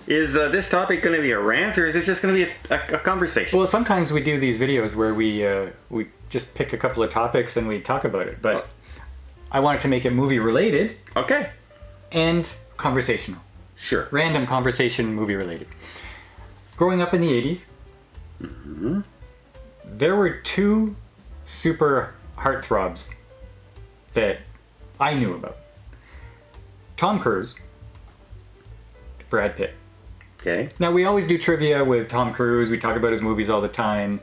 Is this topic going to be a rant, or is it just going to be a conversation? Well, sometimes we do these videos where we just pick a couple of topics and we talk about it. But I wanted to make it movie related. Okay. And conversational. Sure. Random conversation, movie related. Growing up in the 80s, there were two super heartthrobs that I knew about. Tom Cruise, Brad Pitt. Okay. Now, we always do trivia with Tom Cruise. We talk about his movies all the time.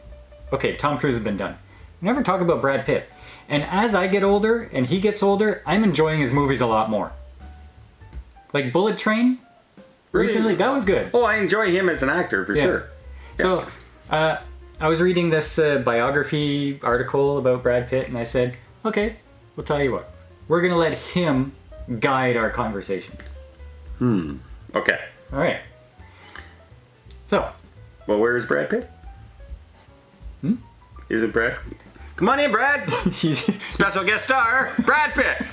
Okay, Tom Cruise has been done. We never talk about Brad Pitt. And as I get older and he gets older, I'm enjoying his movies a lot more. Like Bullet Train, recently, that was good. Oh, I enjoy him as an actor, for sure. Yeah. So, I was reading this biography article about Brad Pitt, and I said, okay, we'll tell you what. We're going to let him guide our conversation. Okay. All right. So. Well, where is Brad Pitt? Is it Brad? Come on in, Brad. Special guest star, Brad Pitt.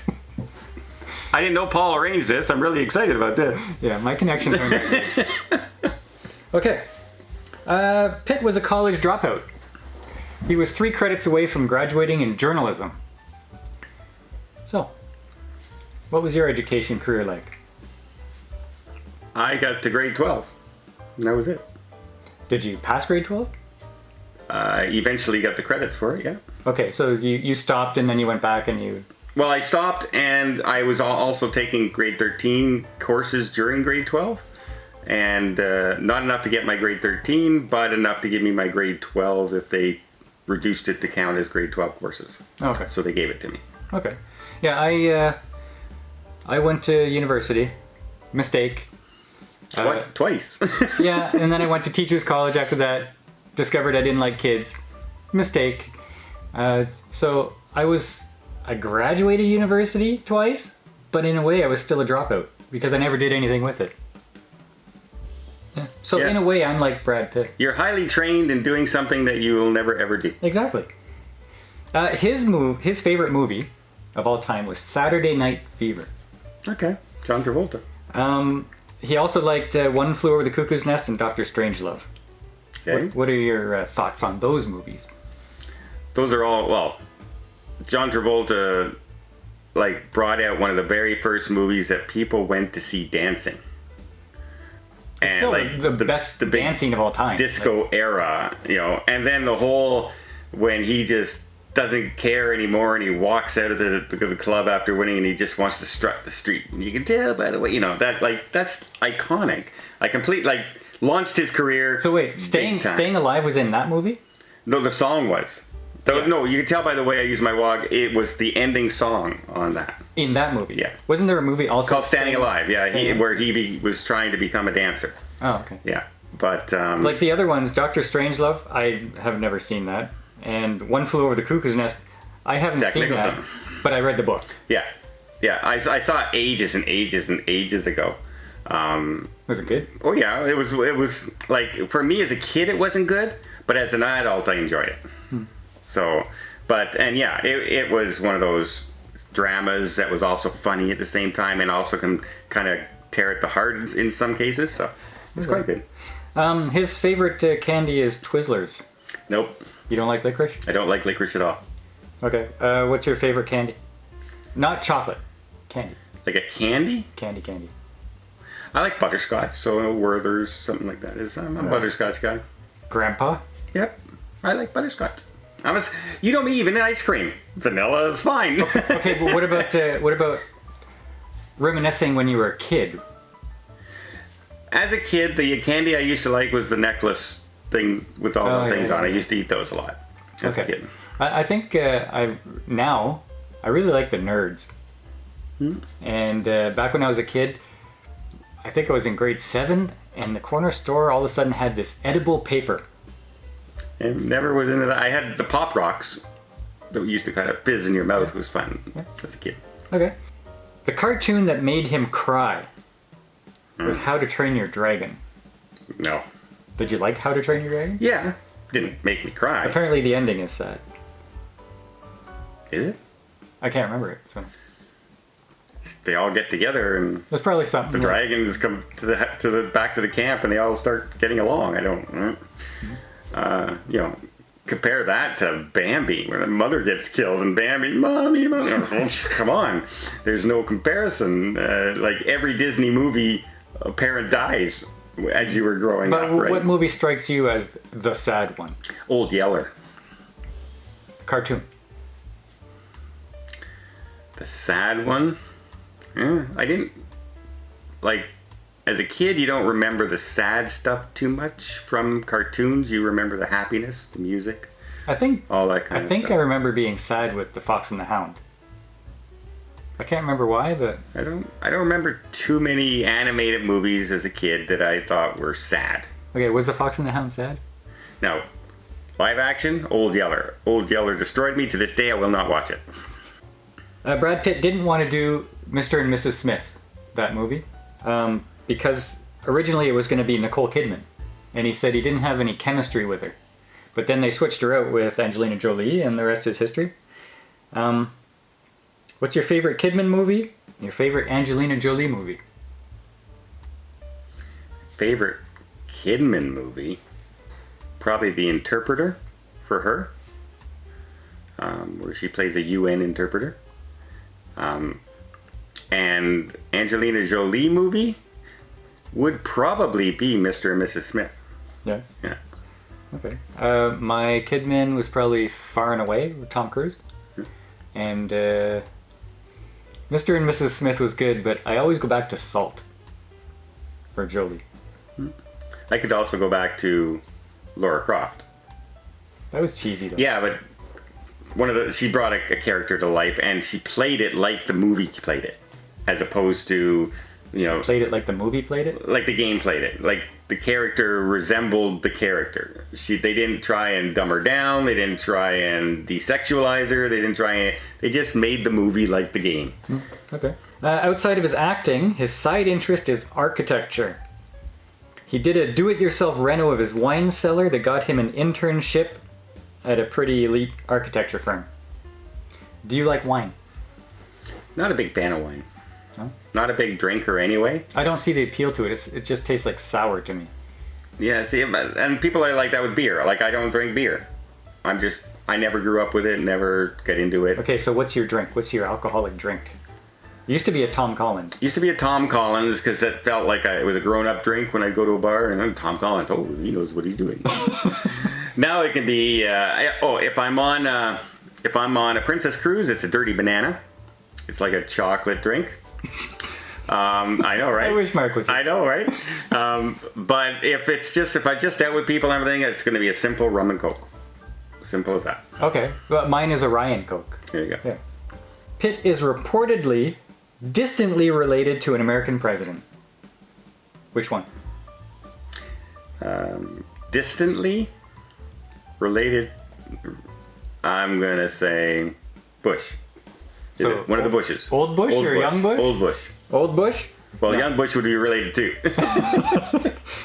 I didn't know Paul arranged this. I'm really excited about this. Yeah, my connections aren't that good. Okay. Pitt was a college dropout. He was 3 credits away from graduating in journalism. So, what was your education career like? I got to grade 12. And that was it. Did you pass grade 12? Eventually got the credits for it, yeah. Okay, so you stopped and then you went back and you... Well, I stopped and I was also taking grade 13 courses during grade 12. And not enough to get my grade 13, but enough to give me my grade 12 if they reduced it to count as grade 12 courses. Okay. So they gave it to me. Okay. Yeah, I went to university. Mistake. Twice. Yeah, and then I went to teachers college after that. Discovered I didn't like kids. Mistake. So I graduated university twice, but in a way I was still a dropout because I never did anything with it. Yeah. So in a way I'm like Brad Pitt. You're highly trained in doing something that you will never ever do. Exactly. His favorite movie of all time was Saturday Night Fever. Okay. John Travolta. He also liked One Flew Over the Cuckoo's Nest and Dr. Strangelove. Okay. What are your thoughts on those movies? Those are all, well, John Travolta brought out one of the very first movies that people went to see dancing. It's still the best dancing of all time. Disco era, and then the whole, when he just doesn't care anymore and he walks out of the club after winning and he just wants to strut the street. And you can tell by the way, that's iconic. I launched his career. So wait, Staying Alive was in that movie? No, the song was. No, you can tell by the way I use my walk. It was the ending song on that. In that movie? Yeah. Wasn't there a movie also called Standing Alive? Yeah, where he was trying to become a dancer. Oh, okay. Yeah, but like the other ones, Dr. Strangelove, I have never seen that, and One Flew Over the Cuckoo's Nest, I haven't seen that, but I read the book. Yeah, I saw it ages and ages and ages ago. Was it good? Oh yeah, it was for me as a kid it wasn't good, but as an adult I enjoyed it. So, it was one of those dramas that was also funny at the same time and also can kind of tear at the heart in some cases. So it's quite good. His favorite candy is Twizzlers. Nope. You don't like licorice? I don't like licorice at all. Okay. What's your favorite candy? Not chocolate. Candy. Like a candy? Candy. I like butterscotch, so Werther's, something like that. I'm a butterscotch guy. Grandpa? Yep. I like butterscotch. You know me, even in ice cream. Vanilla is fine. Okay, but what about reminiscing when you were a kid? As a kid, the candy I used to like was the necklace thing with all the things on it. I used to eat those a lot as a kid. I think I really like the Nerds. And back when I was a kid, I think I was in grade 7, and the corner store all of a sudden had this edible paper. And never was into that. I had the Pop Rocks that used to kind of fizz in your mouth. It was fun as a kid. Okay. The cartoon that made him cry was How to Train Your Dragon. No. Did you like How to Train Your Dragon? Yeah. Didn't make me cry. Apparently the ending is sad. Is it? I can't remember it, so... they all get together and There's probably something. the dragons come to the back to the camp and they all start getting along. I don't, you know, compare that to Bambi, where the mother gets killed and Bambi, mommy, come on. There's no comparison. Like every Disney movie, a parent dies as you were growing But up, right? what movie strikes you as the sad one? Old Yeller. Cartoon. The sad one? Yeah, I didn't, like, as a kid, you don't remember the sad stuff too much from cartoons. You remember the happiness, the music, I think all that kind I of think I stuff. remember being sad with The Fox and the Hound. I can't remember why, but I don't remember too many animated movies as a kid that I thought were sad. okay, was The Fox and the Hound sad? Now, live action, Old Yeller. Old Yeller destroyed me. To this day, I will not watch it. Brad Pitt didn't want to do Mr. and Mrs. Smith, that movie, because originally it was going to be Nicole Kidman, and he said he didn't have any chemistry with her. But then they switched her out with Angelina Jolie, and the rest is history. What's your favorite Kidman movie? Your favorite Angelina Jolie movie? Favorite Kidman movie? Probably The Interpreter for her, where she plays a UN interpreter. And Angelina Jolie movie would probably be Mr. and Mrs. Smith. Yeah. Yeah. Okay. My Kidman was probably Far and Away with Tom Cruise. And Mr. and Mrs. Smith was good, but I always go back to Salt for Jolie. I could also go back to Laura Croft. That was cheesy though. Yeah, but she brought a character to life and she played it like the movie played it, as opposed to, you know, Played it like the movie played it? like the game played it. Like the character resembled the character. They didn't try and dumb her down. They didn't try and desexualize her. They just made the movie like the game. Okay. Outside of his acting, his side interest is architecture. He did a do-it-yourself reno of his wine cellar that got him an internship at a pretty elite architecture firm. Do you like wine? Not a big fan of wine. No? Not a big drinker anyway. I don't see the appeal to it. It just tastes like sour to me. Yeah, see, and people are like that with beer. Like, I don't drink beer. I never grew up with it, never get into it. Okay, so what's your drink? What's your alcoholic drink? It used to be a Tom Collins. Used to be a Tom Collins because it felt like it was a grown-up drink when I'd go to a bar and then Tom Collins, oh, he knows what he's doing. Now it can be, if I'm on a Princess Cruise, it's a dirty banana. It's like a chocolate drink. I know, right? I wish Mark was here. I know, right? But if I just out with people and everything, it's going to be a simple rum and coke. Simple as that. Okay, but mine is a Ryan Coke. There you go. Yeah. Pitt is reportedly distantly related to an American president. Which one? Distantly related, I'm going to say Bush. Is it one of the Bushes? Old Bush or young Bush? Old Bush. Old Bush? Well, No. young Bush would be related too.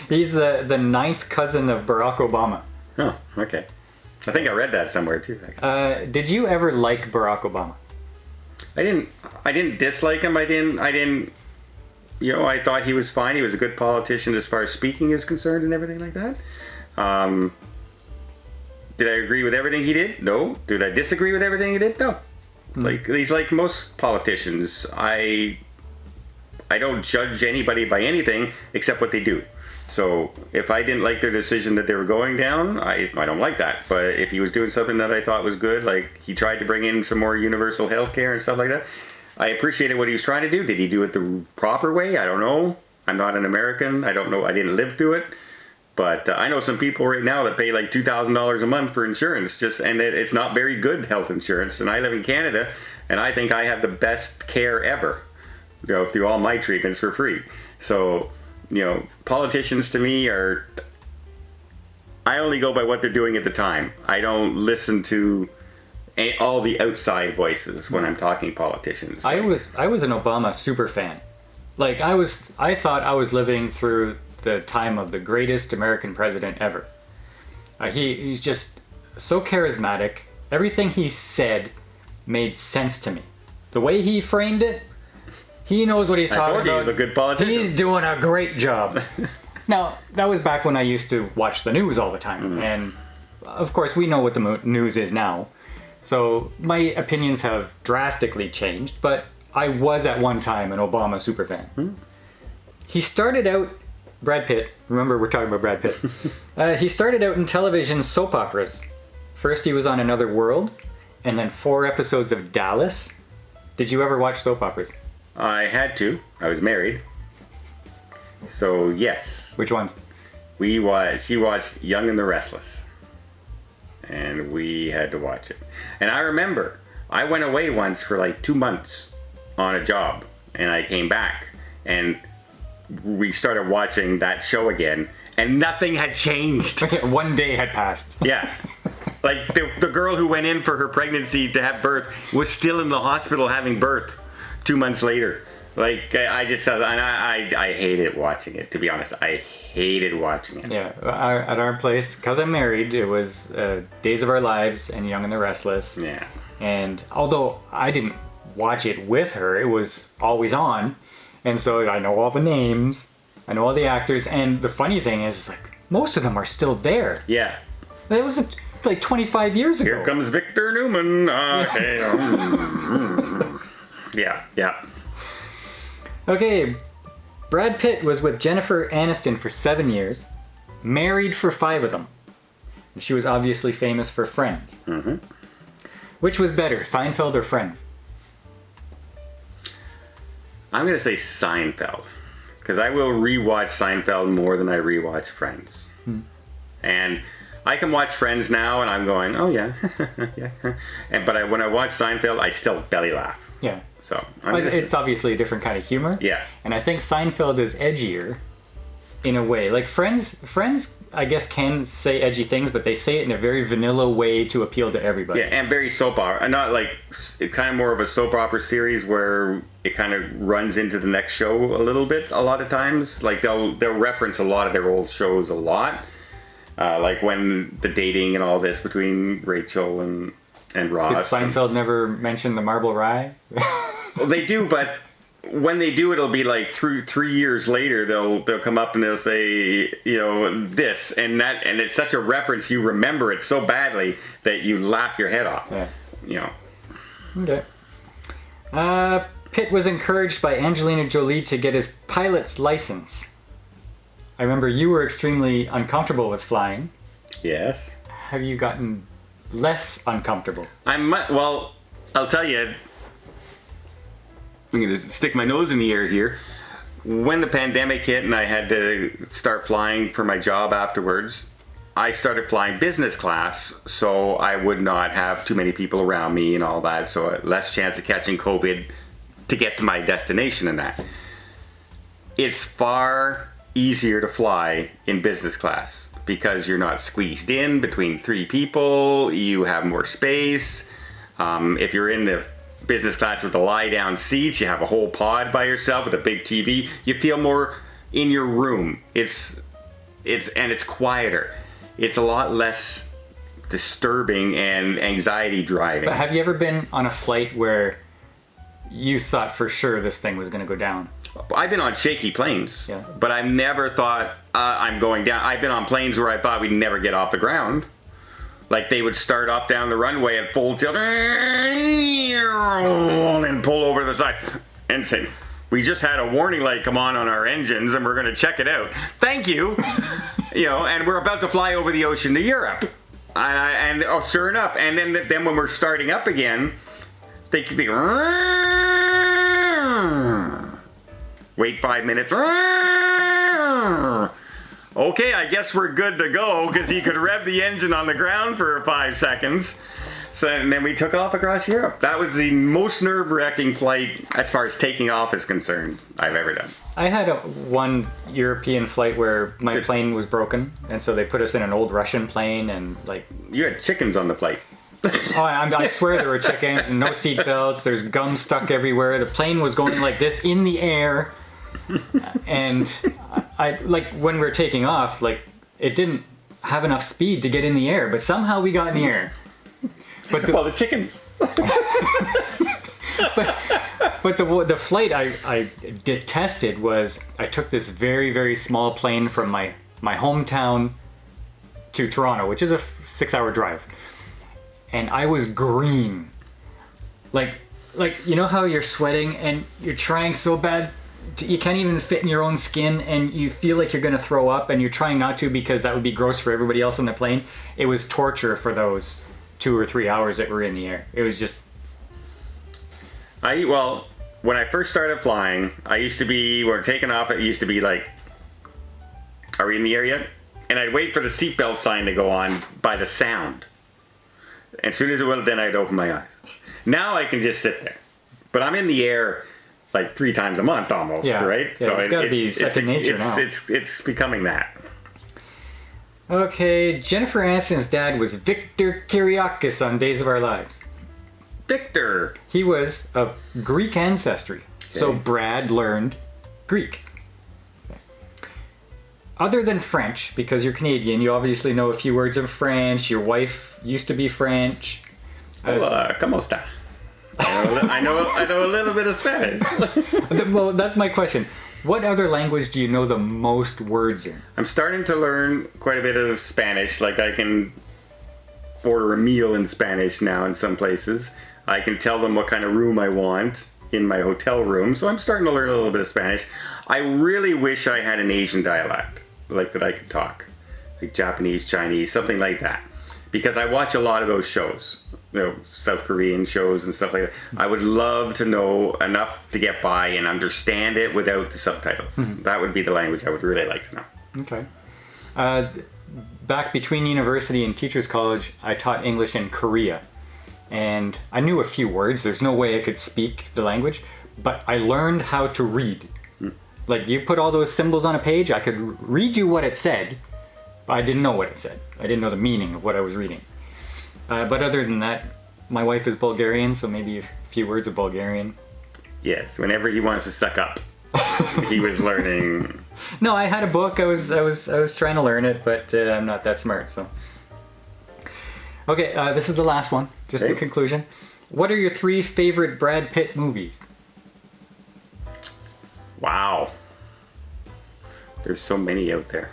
He's the ninth cousin of Barack Obama. Oh, okay. I think I read that somewhere too, actually. Did you ever like Barack Obama? I didn't dislike him. I didn't, I thought he was fine. He was a good politician as far as speaking is concerned and everything like that. Did I agree with everything he did? No. Did I disagree with everything he did? No. Like, he's like most politicians. I don't judge anybody by anything except what they do. So if I didn't like their decision that they were going down, I don't like that. But if he was doing something that I thought was good, like he tried to bring in some more universal health care and stuff like that, I appreciated what he was trying to do. Did he do it the proper way? I don't know. I'm not an American. I don't know. I didn't live through it. But I know some people right now that pay like $2,000 a month for insurance, and it's not very good health insurance. And I live in Canada, and I think I have the best care ever, through all my treatments for free. So, politicians to me I only go by what they're doing at the time. I don't listen to all the outside voices when I'm talking politicians. I was an Obama super fan. Like I thought I was living through the time of the greatest American president ever. He's just so charismatic. Everything he said made sense to me. The way he framed it, He knows what he's I talking told you about. he's a good politician. He's doing a great job. Now, that was back when I used to watch the news all the time. And, of course, we know what the news is now. So my opinions have drastically changed, but I was at one time an Obama superfan. He started out, Brad Pitt, remember we're talking about Brad Pitt. He started out in television soap operas. First he was on Another World, and then 4 episodes of Dallas. Did you ever watch soap operas? I had to. I was married. So, yes. Which ones? She watched Young and the Restless. And we had to watch it. And I remember, I went away once for like 2 months on a job. And I came back. And we started watching that show again. And nothing had changed. One day had passed. Yeah. Like the girl who went in for her pregnancy to have birth was still in the hospital having birth 2 months later. Like I just and I hated watching it, to be honest. I hated watching it. Yeah, at our place, because I'm married, it was Days of Our Lives and Young and the Restless. Yeah. And although I didn't watch it with her, it was always on. And so I know all the names, I know all the actors, and the funny thing is, like, most of them are still there. Yeah. It was like 25 years ago. Here comes Victor Newman. Yeah, yeah. Okay, Brad Pitt was with Jennifer Aniston for 7 years, married for 5 of them. And she was obviously famous for Friends. Mm-hmm. Which was better, Seinfeld or Friends? I'm going to say Seinfeld. Because I will rewatch Seinfeld more than I rewatch Friends. And I can watch Friends now and I'm going, oh yeah. Yeah. But when I watch Seinfeld, I still belly laugh. Yeah. So it's obviously a different kind of humor. Yeah. And I think Seinfeld is edgier in a way. Like Friends, I guess, can say edgy things, but they say it in a very vanilla way to appeal to everybody. Yeah, and very soap opera. Not like, it's kind of more of a soap opera series where it kind of runs into the next show a little bit a lot of times. Like they'll reference a lot of their old shows a lot. Like when the dating and all this between Rachel and Ross. Did Seinfeld never mention the Marble Rye? Well, they do, but when they do, it'll be like through 3 years later. They'll come up and they'll say, this and that, and it's such a reference. You remember it so badly that you laugh your head off. Yeah. Okay. Pitt was encouraged by Angelina Jolie to get his pilot's license. I remember you were extremely uncomfortable with flying. Yes. Have you gotten less uncomfortable? Well, I'll tell you. I'm going to stick my nose in the air here. When the pandemic hit and I had to start flying for my job afterwards, I started flying business class so I would not have too many people around me and all that, so less chance of catching COVID to get to my destination and that. It's far easier to fly in business class because you're not squeezed in between 3 people, you have more space. If you're in the business class with the lie down seats, you have a whole pod by yourself with a big TV, you feel more in your room. It's quieter. It's a lot less disturbing and anxiety driving. But have you ever been on a flight where you thought for sure this thing was going to go down? I've been on shaky planes, yeah, but I've never thought I'm going down. I've been on planes where I thought we'd never get off the ground. Like they would start up down the runway at full tilt and pull over to the side and say, we just had a warning light come on our engines and we're going to check it out. Thank you. And we're about to fly over the ocean to Europe. And sure enough. And then when we're starting up again, they wait 5 minutes. Okay, I guess we're good to go because he could rev the engine on the ground for 5 seconds. So, and then we took off across Europe. That was the most nerve-wracking flight as far as taking off is concerned I've ever done. I had one European flight where my plane was broken, and so they put us in an old Russian plane and like... You had chickens on the flight. I swear there were chickens, no seat belts, there's gum stuck everywhere. The plane was going like this in the air. And I like when we were taking off, like it didn't have enough speed to get in the air, but somehow we got in the air. But the chickens. But the flight I detested was I took this very, very small plane from my hometown to Toronto, which is a 6-hour drive. And I was green. Like you know how you're sweating and you're trying so bad you can't even fit in your own skin, and you feel like you're going to throw up, and you're trying not to because that would be gross for everybody else on the plane. It was torture for those 2 or 3 hours that we're in the air. It was just... When I first started flying, we're taking off, it used to be like, are we in the air yet? And I'd wait for the seatbelt sign to go on by the sound. As soon as it would, then I'd open my eyes. Now I can just sit there. But I'm in the air like 3 times a month almost, right? Yeah, so it's got to be second nature now. It's becoming that. Okay, Jennifer Aniston's dad was Victor Kiriakis on Days of Our Lives. Victor! He was of Greek ancestry, so Brad learned Greek. Other than French, because you're Canadian, you obviously know a few words of French. Your wife used to be French. ¿Cómo está? I know a little bit of Spanish. Well, that's my question. What other language do you know the most words in? I'm starting to learn quite a bit of Spanish. Like I can order a meal in Spanish now in some places. I can tell them what kind of room I want in my hotel room. So I'm starting to learn a little bit of Spanish. I really wish I had an Asian dialect, like that I could talk. Like Japanese, Chinese, something like that. Because I watch a lot of those shows. South Korean shows and stuff like that. I would love to know enough to get by and understand it without the subtitles. Mm-hmm. That would be the language I would really like to know. Okay. Back between university and teachers college, I taught English in Korea. And I knew a few words. There's no way I could speak the language. But I learned how to read. Mm. Like you put all those symbols on a page, I could read you what it said. But I didn't know what it said. I didn't know the meaning of what I was reading. But other than that, my wife is Bulgarian, so maybe a few words of Bulgarian. Yes, whenever he wants to suck up, he was learning. No, I had a book. I was trying to learn it, but I'm not that smart. So, okay, this is the last one. Just a conclusion. What are your 3 favorite Brad Pitt movies? Wow, there's so many out there.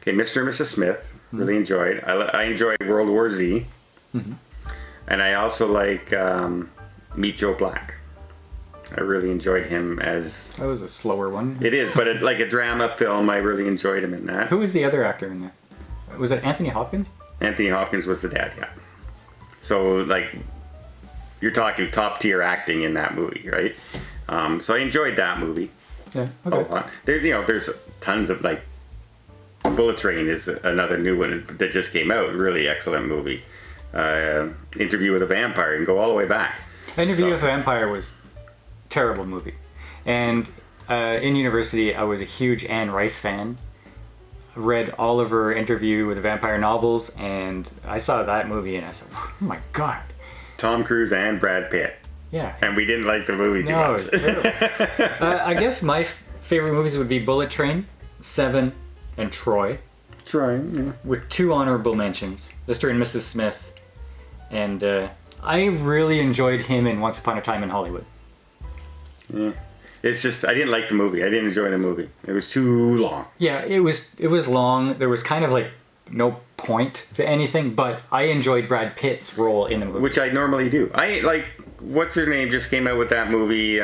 Okay, Mr. and Mrs. Smith. Really enjoyed. I enjoyed World War Z. Mm-hmm. And I also like Meet Joe Black. I really enjoyed him as... That was a slower one. It is, but like a drama film, I really enjoyed him in that. Who was the other actor in there? Was it Anthony Hopkins? Anthony Hopkins was the dad, yeah. So, like, you're talking top tier acting in that movie, right? So I enjoyed that movie. Yeah, okay. A lot. There's tons of, like, Bullet Train is another new one that just came out. Really excellent movie. Interview with a Vampire. You can go all the way back. Interview with a Vampire was a terrible movie. And in university, I was a huge Anne Rice fan. Read all of her Interview with a Vampire novels, and I saw that movie and I said, oh my God. Tom Cruise and Brad Pitt. Yeah. And we didn't like the movie too much. No, it was terrible. I guess my favorite movies would be Bullet Train, Seven, and Troy. Yeah. With 2 honorable mentions, Mr. and Mrs. Smith. And I really enjoyed him in Once Upon a Time in Hollywood. Yeah. It's just, I didn't like the movie. I didn't enjoy the movie. It was too long. Yeah, it was long. There was kind of like no point to anything, but I enjoyed Brad Pitt's role in the movie. Which I normally do. I like, what's her name just came out with that movie,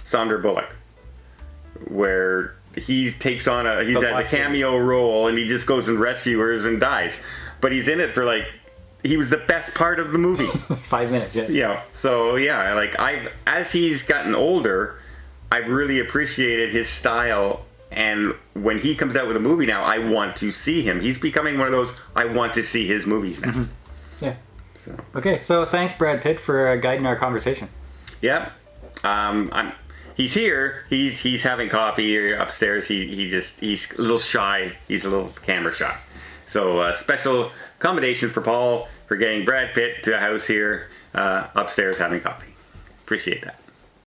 Sandra Bullock, where he takes on he has a cameo role and he just goes and rescues and dies. But he's in it for like, he was the best part of the movie. 5 minutes, yeah. Yeah. So yeah, like as he's gotten older, I've really appreciated his style, and when he comes out with a movie now, I want to see him. He's becoming one of those, I want to see his movies now. Mm-hmm. Yeah. So. Okay, so thanks Brad Pitt for guiding our conversation. Yeah. He's here. He's having coffee upstairs. He's a little shy. He's a little camera shy. So special accommodation for Paul for getting Brad Pitt to the house here upstairs having coffee. Appreciate that.